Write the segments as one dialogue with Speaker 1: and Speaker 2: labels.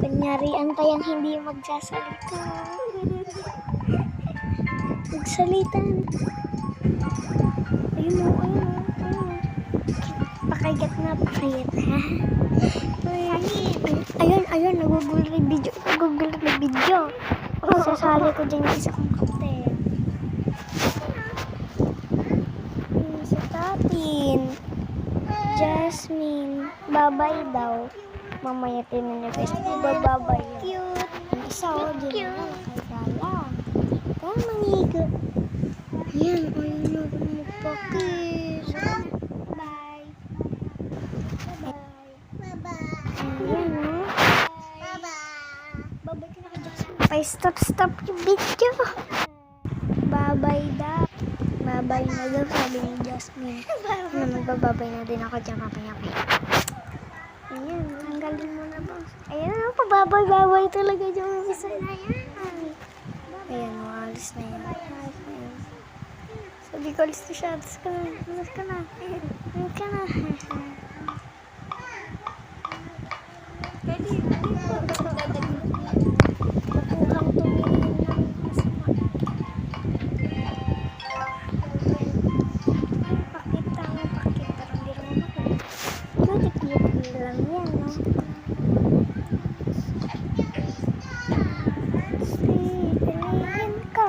Speaker 1: Kunyarian tayong hindi magsasalita. Magsalita. Ayun o, ayun o, ayun o. Pakayat na, pakayat ha. Ayun, nag-google na video. Sasali ko dyan yung isa kong kapten. Si Tatin. Jasmine. Babay daw. Mamaya tinan-request ko babay. Cute. Ang isa o, dyan na nakagala. Kaya maniga. Ayan, ayun na magpakis. Bye. Ayan o. Babay ka na ka, Jasmine. Ay, stop yung video. Babay daw. Babay na daw, sabi ni Jasmine. Magbababay na din ako dyan mamaya. Ayan, tanggalin mo na ba? Ayan, pababay-babay talaga yung isa na yan. Ayan, alis na yan. Sabi ko, alis na siya. Alis ka na. Alis ka na. Alis ka na. Nakulang tumingin ng masama. Pakita. Pero hindi rin mo cute lang yan, no? Piliin ka.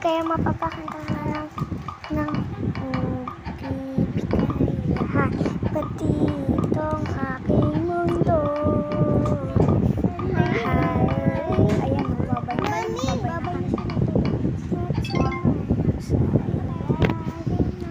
Speaker 1: Kaya mapapakanta